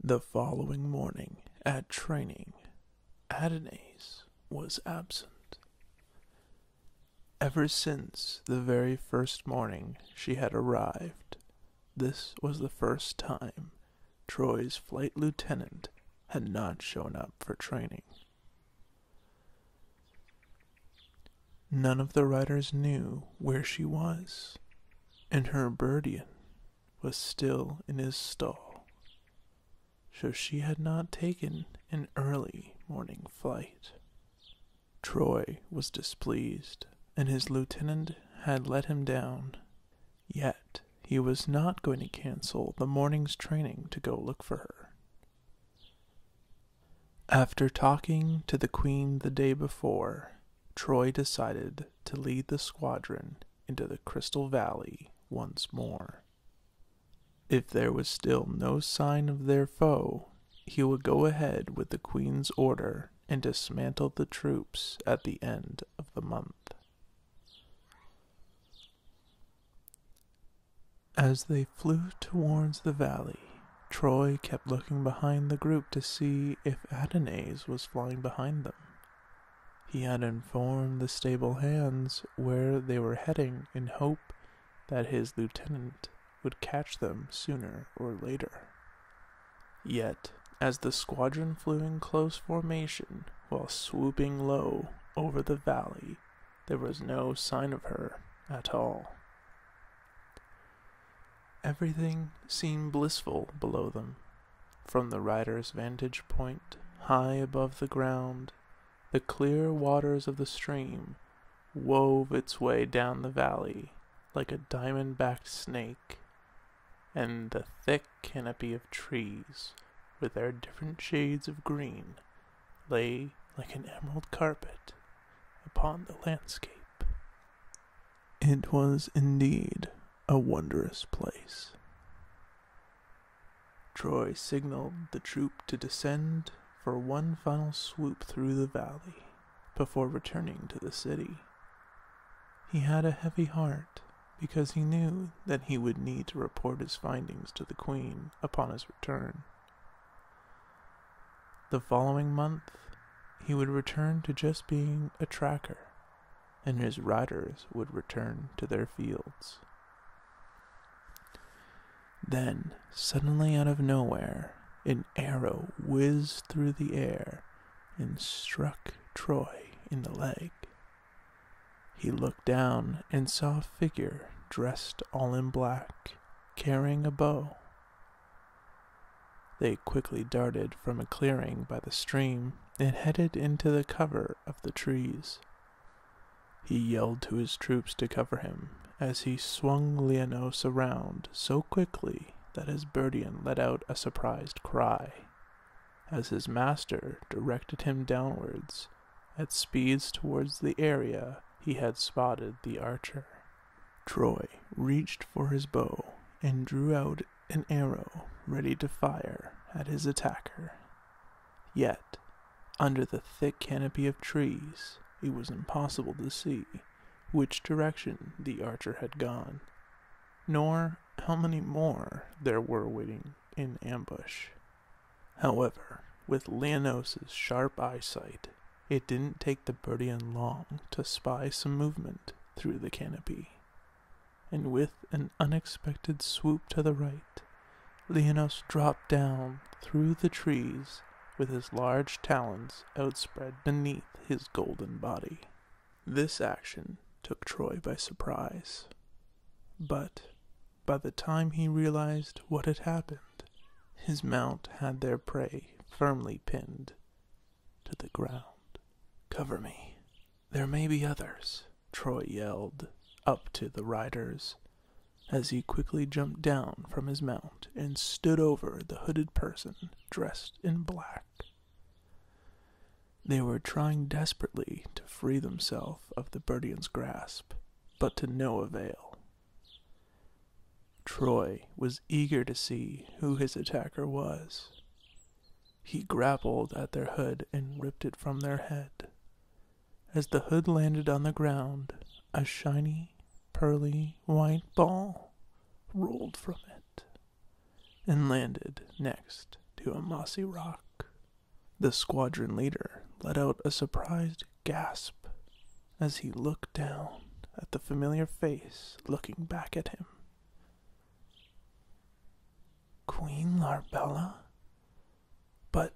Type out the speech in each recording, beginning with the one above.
The following morning, at training, Adonais was absent. Ever since the very first morning she had arrived, this was the first time Troy's flight lieutenant had not shown up for training. None of the riders knew where she was, and her Birdyon was still in his stall. So she had not taken an early morning flight. Troy was displeased, and his lieutenant had let him down. Yet he was not going to cancel the morning's training to go look for her. After talking to the Queen the day before, Troy decided to lead the squadron into the Crystal Valley once more. If there was still no sign of their foe, he would go ahead with the Queen's order and dismantle the troops at the end of the month. As they flew towards the valley, Troy kept looking behind the group to see if Adonais was flying behind them. He had informed the stable hands where they were heading in hope that his lieutenant would catch them sooner or later. Yet, as the squadron flew in close formation while swooping low over the valley, there was no sign of her at all. Everything seemed blissful below them. From the rider's vantage point, high above the ground, the clear waters of the stream wove its way down the valley like a diamond-backed snake, and the thick canopy of trees, with their different shades of green, lay like an emerald carpet upon the landscape. It was indeed a wondrous place. Troy signaled the troop to descend for one final swoop through the valley before returning to the city. He had a heavy heart because he knew that he would need to report his findings to the Queen upon his return. The following month, he would return to just being a tracker, and his riders would return to their fields. Then, suddenly out of nowhere, an arrow whizzed through the air and struck Troy in the leg. He looked down and saw a figure dressed all in black, carrying a bow. They quickly darted from a clearing by the stream and headed into the cover of the trees. He yelled to his troops to cover him as he swung Leonos around so quickly that his Birdyon let out a surprised cry, as his master directed him downwards at speeds towards the area he had spotted the archer. Troy reached for his bow and drew out an arrow ready to fire at his attacker. Yet, under the thick canopy of trees, it was impossible to see which direction the archer had gone, nor how many more there were waiting in ambush. However, with Leonos' sharp eyesight, it didn't take the Birdyon long to spy some movement through the canopy, and with an unexpected swoop to the right, Leonos dropped down through the trees with his large talons outspread beneath his golden body. This action took Troy by surprise, but by the time he realized what had happened, his mount had their prey firmly pinned to the ground. "Cover me. There may be others," Troy yelled up to the riders, as he quickly jumped down from his mount and stood over the hooded person dressed in black. They were trying desperately to free themselves of the Birdyon's grasp, but to no avail. Troy was eager to see who his attacker was. He grappled at their hood and ripped it from their head. As the hood landed on the ground, a shiny, pearly white ball rolled from it and landed next to into a mossy rock. The squadron leader let out a surprised gasp as he looked down at the familiar face looking back at him. Queen Larbella? But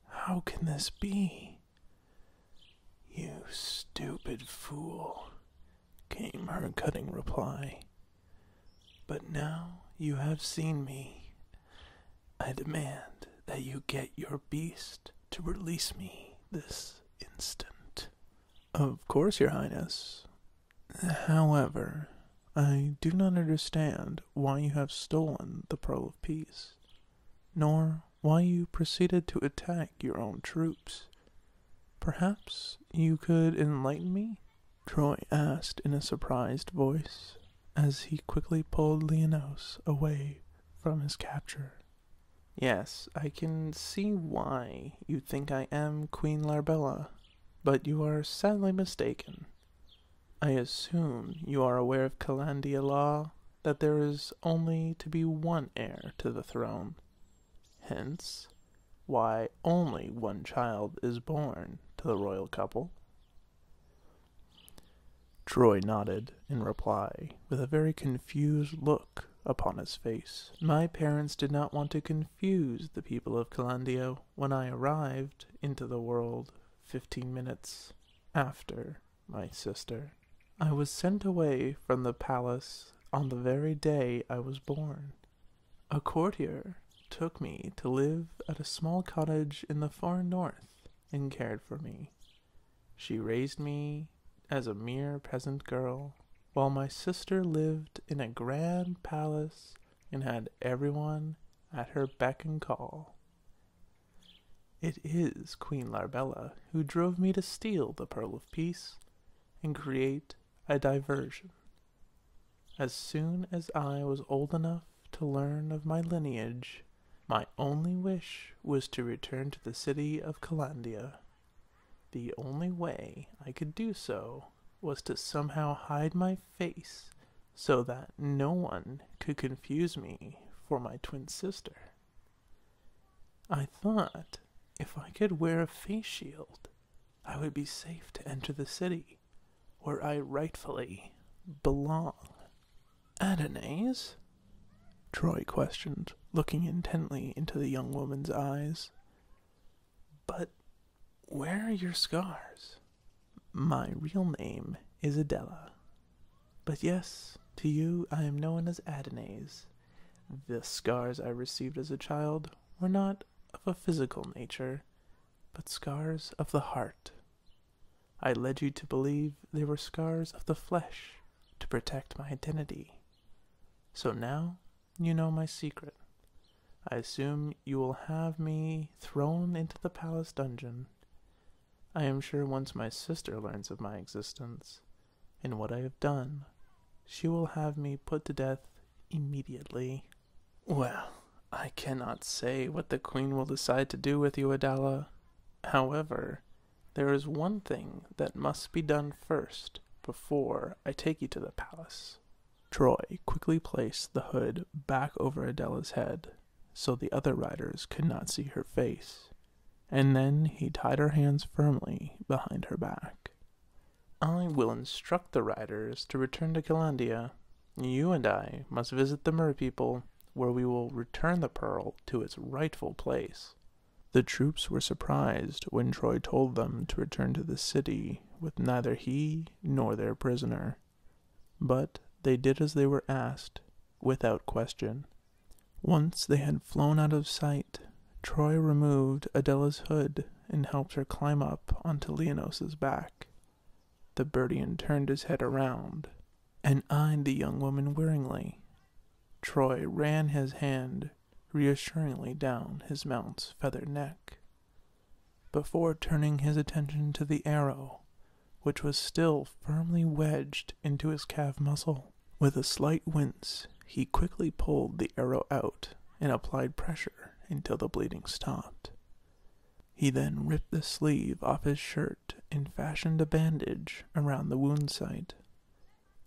how can this be? You stupid fool, came her cutting reply. But now you have seen me. I demand that you get your beast to release me this instant. Of course, Your Highness. However, I do not understand why you have stolen the Pearl of Peace, nor why you proceeded to attack your own troops. Perhaps you could enlighten me? Troy asked in a surprised voice, as he quickly pulled Leonos away from his capture. Yes, I can see why you think I am Queen Larbella, but you are sadly mistaken. I assume you are aware of Calandia law, that there is only to be one heir to the throne. Hence, why only one child is born to the royal couple. Troy nodded in reply, with a very confused look upon his face. My parents did not want to confuse the people of Calandia when I arrived into the world 15 minutes after my sister. I was sent away from the palace on the very day I was born. A courtier took me to live at a small cottage in the far north and cared for me. She raised me as a mere peasant girl, while my sister lived in a grand palace and had everyone at her beck and call. It is Queen Larbella who drove me to steal the Pearl of Peace and create a diversion. As soon as I was old enough to learn of my lineage, my only wish was to return to the city of Calandia. The only way I could do so was to somehow hide my face so that no one could confuse me for my twin sister. I thought if I could wear a face shield, I would be safe to enter the city where I rightfully belong. Adonais? Troy questioned, looking intently into the young woman's eyes. But where are your scars? My real name is Adela. But yes, to you I am known as Adonais. The scars I received as a child were not of a physical nature, but scars of the heart. I led you to believe they were scars of the flesh to protect my identity. So now you know my secret. I assume you will have me thrown into the palace dungeon. I am sure once my sister learns of my existence and what I have done, she will have me put to death immediately. Well, I cannot say what the queen will decide to do with you, Adela. However, there is one thing that must be done first before I take you to the palace. Troy quickly placed the hood back over Adela's head so the other riders could not see her face, and then he tied her hands firmly behind her back. I will instruct the riders to return to Calandia. You and I must visit the merpeople, where we will return the pearl to its rightful place. The troops were surprised when Troy told them to return to the city with neither he nor their prisoner, but they did as they were asked, without question. Once they had flown out of sight, Troy removed Adela's hood and helped her climb up onto Leonos's back. The Birdyon turned his head around and eyed the young woman wearingly. Troy ran his hand reassuringly down his mount's feathered neck, before turning his attention to the arrow, which was still firmly wedged into his calf muscle. With a slight wince, he quickly pulled the arrow out and applied pressure until the bleeding stopped. He then ripped the sleeve off his shirt and fashioned a bandage around the wound site.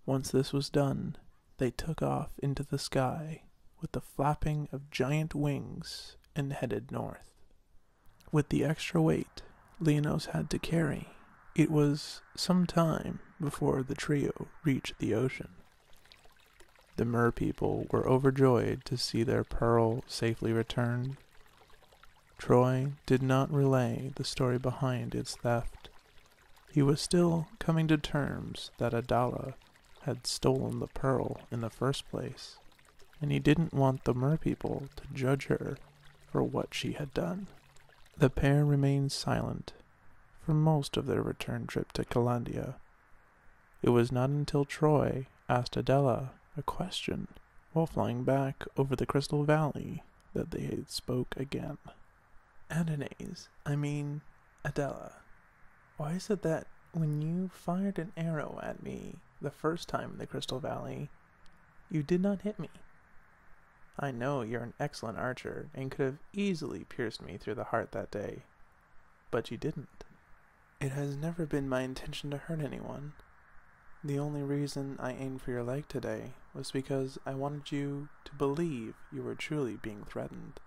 Once this was done, they took off into the sky with the flapping of giant wings and headed north. With the extra weight Leonos had to carry, it was some time before the trio reached the ocean. The mer people were overjoyed to see their pearl safely returned. Troy did not relay the story behind its theft. He was still coming to terms that Adala had stolen the pearl in the first place, and he didn't want the mer people to judge her for what she had done. The pair remained silent for most of their return trip to Calandia. It was not until Troy asked Adela a question while flying back over the Crystal Valley that they spoke again. Adela, why is it that when you fired an arrow at me the first time in the Crystal Valley, you did not hit me? I know you're an excellent archer and could have easily pierced me through the heart that day, but you didn't. It has never been my intention to hurt anyone. The only reason I aimed for your leg today was because I wanted you to believe you were truly being threatened.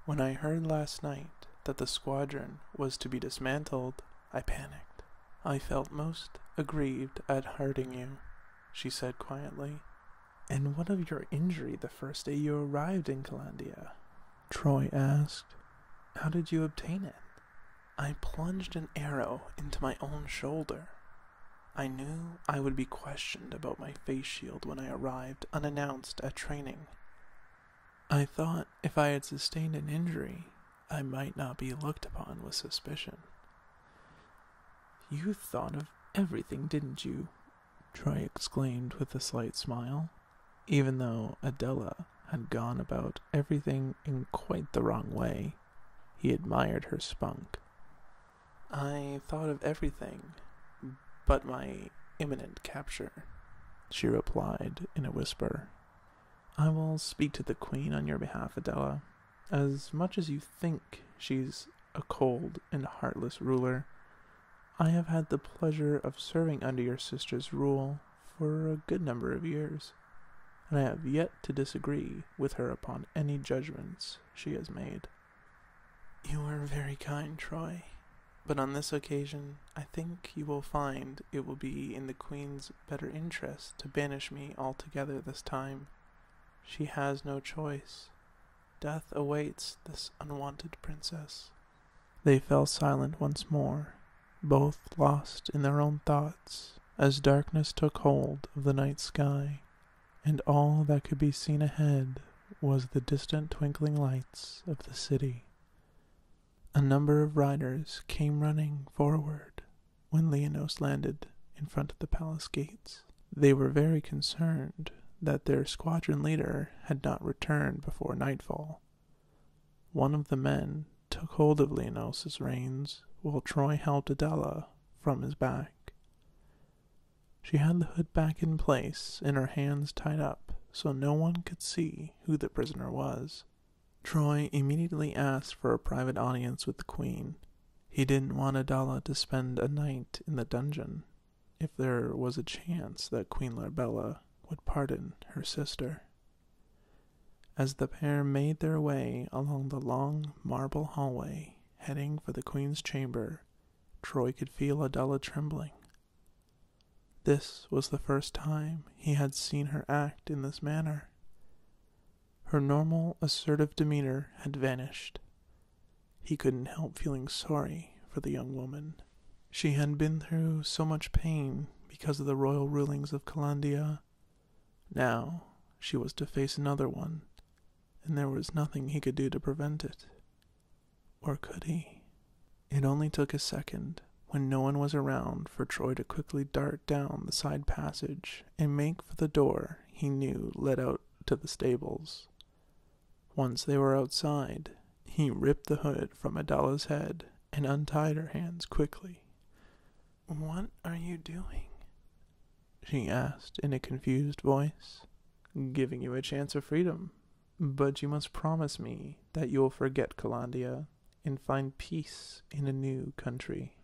When I heard last night that the squadron was to be dismantled, I panicked. I felt most aggrieved at hurting you, she said quietly. And what of your injury the first day you arrived in Calandia? Troy asked. How did you obtain it? I plunged an arrow into my own shoulder. I knew I would be questioned about my face shield when I arrived unannounced at training. I thought if I had sustained an injury, I might not be looked upon with suspicion. You thought of everything, didn't you? Troy exclaimed with a slight smile. Even though Adela had gone about everything in quite the wrong way, he admired her spunk. I thought of everything but my imminent capture, she replied in a whisper. I will speak to the Queen on your behalf, Adela. As much as you think she's a cold and heartless ruler, I have had the pleasure of serving under your sister's rule for a good number of years, and I have yet to disagree with her upon any judgments she has made. You are very kind, Troy, but on this occasion I think you will find it will be in the Queen's better interest to banish me altogether this time. She has no choice. Death awaits this unwanted princess. They fell silent once more, both lost in their own thoughts, as darkness took hold of the night sky, and all that could be seen ahead was the distant twinkling lights of the city. A number of riders came running forward when Leonos landed in front of the palace gates. They were very concerned that their squadron leader had not returned before nightfall. One of the men took hold of Leonos' reins while Troy helped Adela from his back. She had the hood back in place and her hands tied up so no one could see who the prisoner was. Troy immediately asked for a private audience with the Queen. He didn't want Adela to spend a night in the dungeon if there was a chance that Queen Larbella would pardon her sister. As the pair made their way along the long marble hallway heading for the Queen's chamber, Troy could feel Adela trembling. This was the first time he had seen her act in this manner. Her normal, assertive demeanor had vanished. He couldn't help feeling sorry for the young woman. She had been through so much pain because of the royal rulings of Calandia. Now she was to face another one, and there was nothing he could do to prevent it. Or could he? It only took a second, when no one was around, for Troy to quickly dart down the side passage and make for the door he knew led out to the stables. Once they were outside, he ripped the hood from Adela's head and untied her hands quickly. "What are you doing?" she asked in a confused voice. "Giving you a chance of freedom, but you must promise me that you will forget Calandia and find peace in a new country.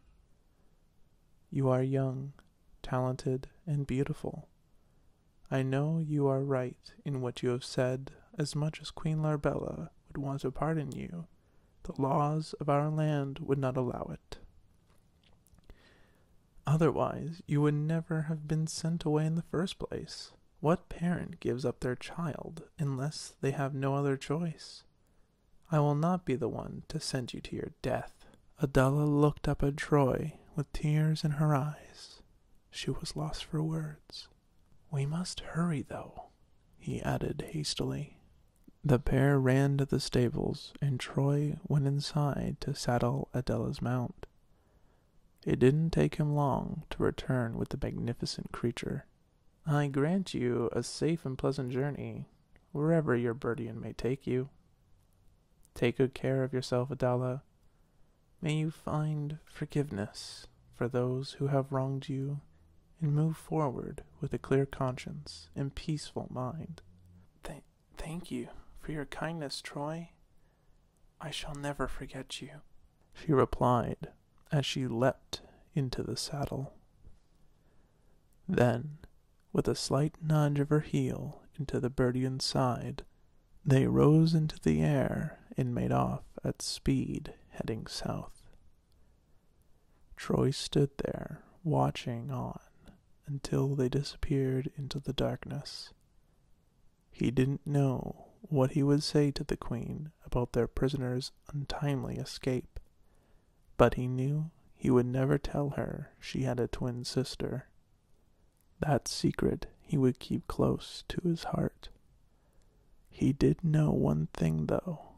You are young, talented, and beautiful. I know you are right in what you have said as much as Queen Larbella would want to pardon you, the laws of our land would not allow it. Otherwise, you would never have been sent away in the first place. What parent gives up their child unless they have no other choice? I will not be the one to send you to your death." Adela looked up at Troy with tears in her eyes. She was lost for words. "We must hurry, though," he added hastily. The pair ran to the stables, and Troy went inside to saddle Adela's mount. It didn't take him long to return with the magnificent creature. "I grant you a safe and pleasant journey, wherever your Birdyon may take you. Take good care of yourself, Adela. May you find forgiveness for those who have wronged you, and move forward with a clear conscience and peaceful mind." Thank you for your kindness, Troy. I shall never forget you," she replied as she leapt into the saddle. Then, with a slight nudge of her heel into the Birdyon's side, they rose into the air and made off at speed, heading south. Troy stood there, watching on until they disappeared into the darkness. He didn't know what he would say to the Queen about their prisoner's untimely escape, but he knew he would never tell her she had a twin sister. That secret he would keep close to his heart. He did know one thing, though.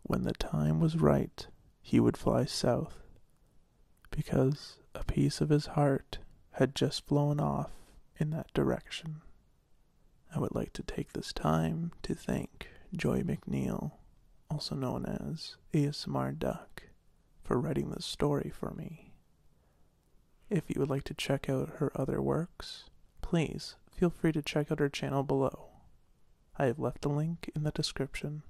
When the time was right, he would fly south, because a piece of his heart had just flown off in that direction. I would like to take this time to thank Joy McNeil, also known as ASMR Duck, for writing this story for me. If you would like to check out her other works, please feel free to check out her channel below. I have left a link in the description.